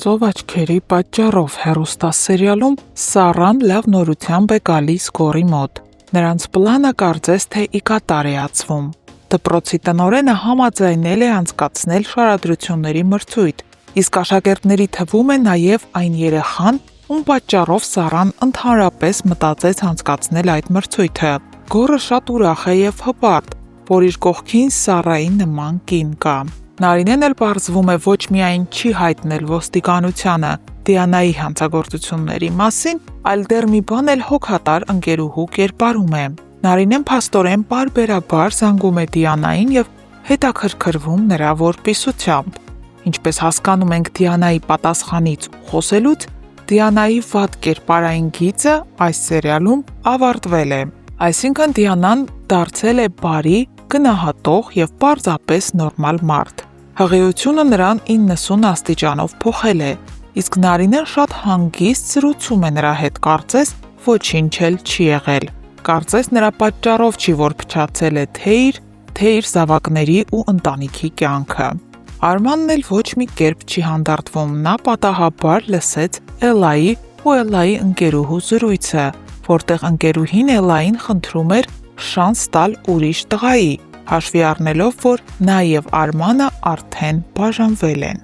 Ծով աչքերի պատճառով հեռուստասերիալում Սառան լավ նորությամբ է գալիս Գորի մոտ։ Նրանց պլանը կարծես թե ի կատար է ածվում։ Դպրոցի տնօրենը համաձայնել է անցկացնել շարադրությունների մրցույթ, իսկ աշակերտների թվում է նաև այն երեխան, ում պատճառով Սառան ընդհանրապես մտածեց անցկացնել այդ մրցույթը։ Գորը շատ ուրախ է և հպարտ, որ իր կողքին Սառայի նման կին կա։ Նարինեն էլ պարզվում է ոչ միայն չի հայտնել ոստիկանությանը Դիանայի հանցագործությունների մասին, այլ դեռ մի բան էլ հոգատար ընկերուհու կերպարում է։ Նարինեն փաստորեն պարբերաբար զանգում է Դիանային և հետաքրքրվում նրա որպիսությամբ։ Ինչպես հասկանում ենք Դիանայի պատասխանից ու խոսելուց, Դիանայի վատ կերպարային գիծը այս սերիալում ավարտվել է։ Այսինքն Դիանան դարձել է բարի, գնահատող և պարզապես նորմալ մարդ։ Հղիությունը նրան 90 աստիճանով փոխել է, իսկ Նարինեն շատ հանգիստ զրուցում է նրա հետ, կարծես ոչինչ էլ չի եղել։ Կարծես նրա պատճառով չի, որ փչացել է թե իր զավակների ու ընտանիքի կյանքը։ Արմանն էլ ոչ մի կերպ չի հանդարտվում, նա պատահաբար լսեց Էլլայի ու Էլլայի ընկերուհու զրույցը, որտեղ ընկերուհին Էլլային խնդրում էր շանս տալ ուրիշ տղայի, հաշվի առնելով, որ նա և Արմանը արդեն բաժանվել են։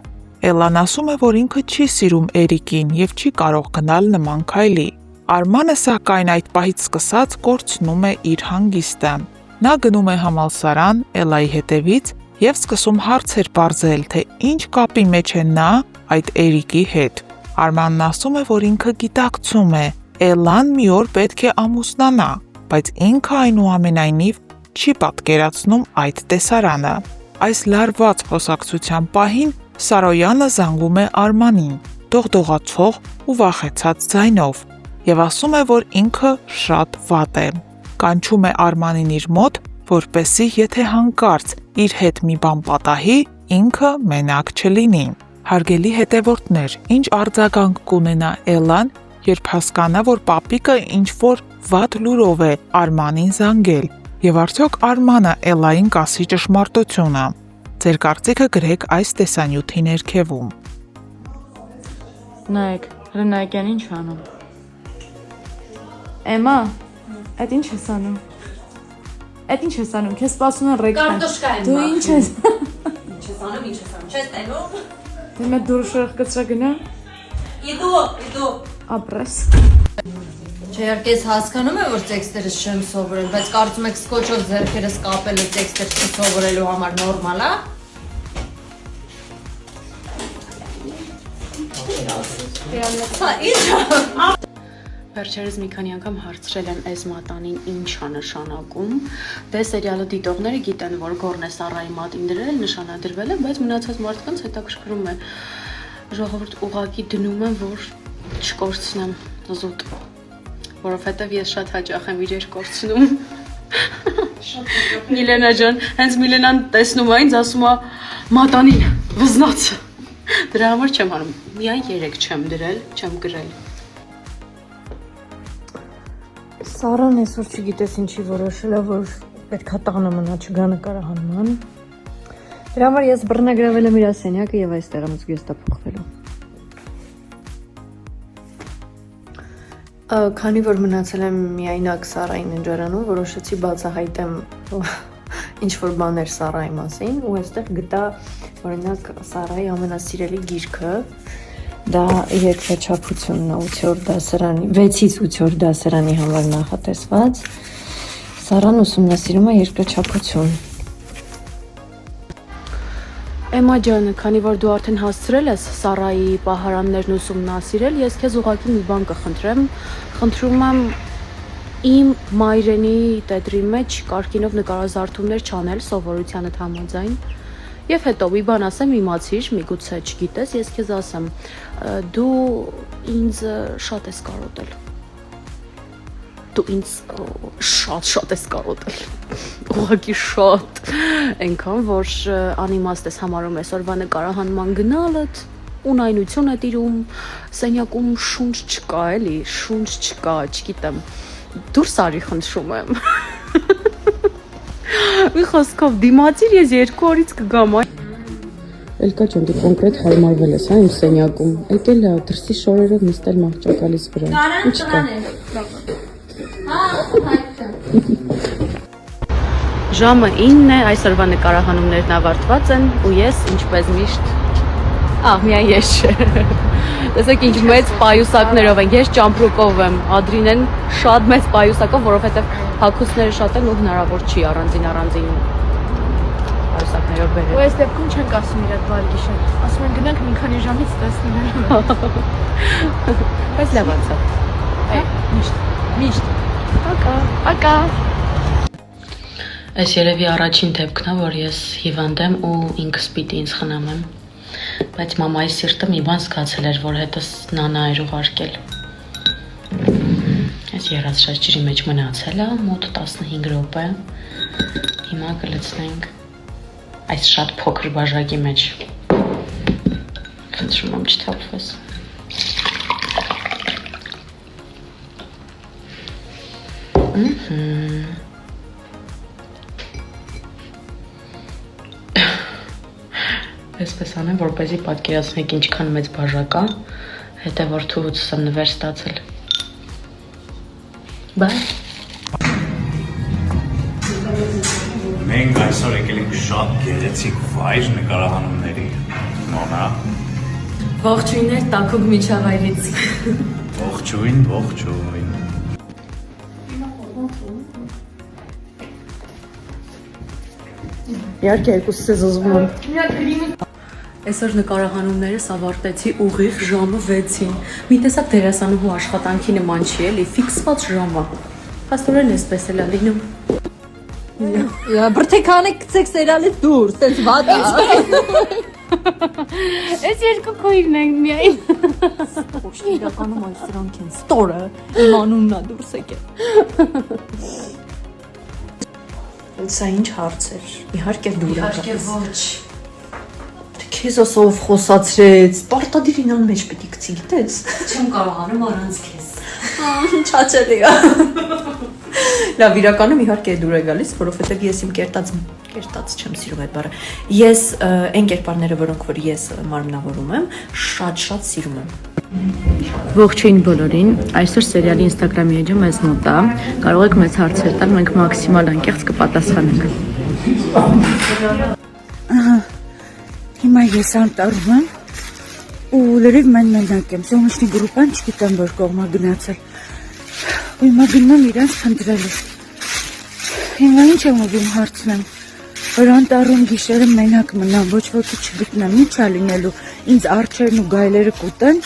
Էլլան ասում է, որ ինքը չի սիրում Էրիկին և չի կարող գնալ նման քայլի։ Արմանը, սակայն, այդ պահից սկսած կորցնում է իր հանգիստը։ Նա գնում է համալսարան Էլլայի հետևից և սկսում հարցեր պարզել, թե ինչ կապի մեջ է նա այդ Էրիկի հետ։ Արմանն ասում է, որ ինքը գիտակցում է, Էլլան մի օր պետք է ամուսնանա, բայց ինքը այնուամենայնիվ չի պատկերացնում այդ տեսարանը։ Այս լարված խոսակցության պահին Սարոյանը զանգում է Արմանին, դողդողացող ու վախեցած ձայնով, և ասում է, որ ինքը շատ վատ է։ Կանչում է Արմանին իր մոտ, որպեսզի եթե հանկարծ իր հետ մի բան պատահի, ինքը մենակ չլինի։ Հարգելի հետևորդներ, ինչ արձագանք կունենա Էլլան, երբ հասկանա, որ պապիկը ինչ-որ վատ լուրով է Արմանին զանգել, և արդյոք Արմանը Էլլային կասի ճշմարտությունը։ Ձեր կարծիքը գրեք այս տեսանյութի ներքևում։ Նայեք, Հրնայակյան ինչ անում։ Էմա, այդ ինչ ես անում։ Այդ ինչ ես անում, քեզ սպասում են ռեքտեն։ Կարտոշկա եմ։ Դու ինչ ես։ Ինչ ես անում, չես տենում։ Դու մեծ դուրս կծրա գնա։ Իդու։ Ապրես։ Չէ, իհարկե հասկանում եմ, որ տեքստերը չեմ սովորել, բայց կարծում եք սկոչով ձեռքերս կապելը տեքստեր չսովորելու համար նորմալ է։ Վերջերս մի քանի անգամ հարցրել եմ այս մատանին ինչ է նշանակում։ Դե սերիալը դիտողները գիտեն, որ Գորն է Սառայի մատին դրել, նշանադրվել է, բայց մնացած մարդկանց հետաքրքրում է։ Ժողովուրդ ուղղակի դնում են, որ չկորցնեմ զուտ, որովհետև ես շատ հաճախ եմ իրեր կորցնում։ Միլենա ջան, հենց Միլենան տեսնում է ինձ, ասում է մատանին վզնաց։ Դրա համար չեմ անում, միայն 3 չեմ դրել, չեմ գրել։ Սառան այսօր չգիտես ինչի որոշել է, որ պետքա տանը մնա, չգա նկարահանման։ Դրա համար ես բռնագրավել եմ իր սենյակը և այստեղ եմ զգեստա փոխվելու։ Քանի որ մնացել եմ միայնակ Սառայի ննջարանում, որոշեցի բացահայտեմ ինչ-որ բաներ Սառայի մասին ու այստեղ գտա օրինակ Սառայի ամենասիրելի գիրքը, դա երկրաչափությունն է 8-րդ դասարանի, 6-ից 8-րդ դասարանի համար նախատեսված։ Սառան ուսումնասիրում է երկրաչափություն։ Էմա ջան, քանի որ դու արդեն հասցրել ես Սառայի պահարաններն ուսումնասիրել, ես քեզ ուղղակի մի բան կխնդրեմ։ Խնդրում եմ իմ մայրենի տետրի մեջ կարգինով նկարազարդումներ չանել սովորությանդ համաձայն։ Եվ հետո մի բան ասեմ, իմացիր, միգուցե չգիտես, ես քեզ ասեմ, դու ինձ շատ ես կարոտել։ Դու ինձ շատ ես կարոտել, ուղղակի շատ, այնքան, որ անիմաստ ես համարում այսօրվա նկարահանման գնալդ, ունայնություն է տիրում, սենյակում շունչ չկա էլի, շունչ չկա, չգիտեմ, դուրս արի խնդրում եմ։ Մի խոսքով դիմացիր, ես 2 օրից կգամ, Էլկա ջան, դու կոնկրետ հարմարվել ես, հա, իմ սենյակում։ Եկել է դրսի շորերով նստել մահճակալից վրա։ Ինչ կա։ Ժամը 9 է, այսօրվա նկարահանումներն ավարտված են ու ես ինչպես միշտ միայն ես չէ։ Տեսեք ինչ մեծ պայուսակներով են, ես ճամպրուկով եմ, Ադրինեն շատ մեծ պայուսակով, որովհետև հագուստները շատ են ու հնարավոր չի առանձին պայուսակներով բերել։ Ու այս դեպքում չենք ասում իրար բարի գիշեր, ասում են գնանք մի քանի ժամից տեսնենք։ Բայց լավ անցավ։ Միշտ։ Պակա։ Այս երևի առաջին դեպքն է, որ ես հիվանդ եմ ու ինքս պիտի ինձ խնամեմ։ Բայց մամայի սիրտը մի բան զգացել էր, որ հետս նանա էր ուղարկել։ Այս երացրած ջրի մեջ մնացել է մոտ 15 րոպե։ Հիմա կլցնենք այս շատ փոքր բաժակի մեջ։ Խնդրում եմ չթափվես։ Այսպես անեմ, որպեսզի պատկերացնեք ինչքան մեծ բաժակ է, հետո որ թուղուց եմ նվեր ստացել։ Բայ։ Մենք այսօր եկել ենք շատ գեղեցիկ վայր նկարահանումների։ Նոնա։ Ողջույններ Տաքուկ միջավայրից։ Ողջույն։ Իհարկե երկուսս է զզվում եմ։ Այսօր նկարահանումներս ավարտեցի ուղիղ ժամը 6-ին։ Մի տեսակ դերասանուհու աշխատանքի նման չի էլի, ֆիքսված ժամը։ Փաստորեն էսպես էլ է լինում։ Բրթեքանը գցեք սերիալից դուրս, տենց վատ է։ Այս երկու քոյրն են միայն։ Իրականում այս սրանք են ստորը, իմ անունն է դուրս եկել։ Սա ինչ հարց էր։ Իհարկե դուր Իհարկե ոչ։ Քեզ ասով խոսացրեց, պարտադիր ինան մեջ պիտի գցի, գիտես։ Չեմ կարողանում առանց քեզ։ Չաչելի է։ Լավ, իրականում իհարկե դուր է գալիս, որովհետև ես իմ կերտած չեմ սիրում այդ բառը։ Ես այն կերպարները, որոնք որ ես մարմնավորում եմ, շատ սիրում եմ։ Ողջույն բոլորին, այսօր սերիալի Instagram-ի էջը մեզ մոտ է, կարող եք մեզ հարցեր տալ, մենք մաքսիմալ անկեղծ կպատասխանենք։ Հիմա ես անտառում եմ ու լրիվ մենակ եմ, Սոմիշնի գրուպան չգիտեմ որ կողմա գնացել։ Ու հիմա գնում եմ իրանց խնդրելու։ Հիմա ինչ եմ ուզում հարցնեմ, որ անտառում գիշերը մենակ մնամ, ոչ ոքի չգտնեմ, ինչ է լինելու, ինձ արջերն ու գայլերը կուտեն,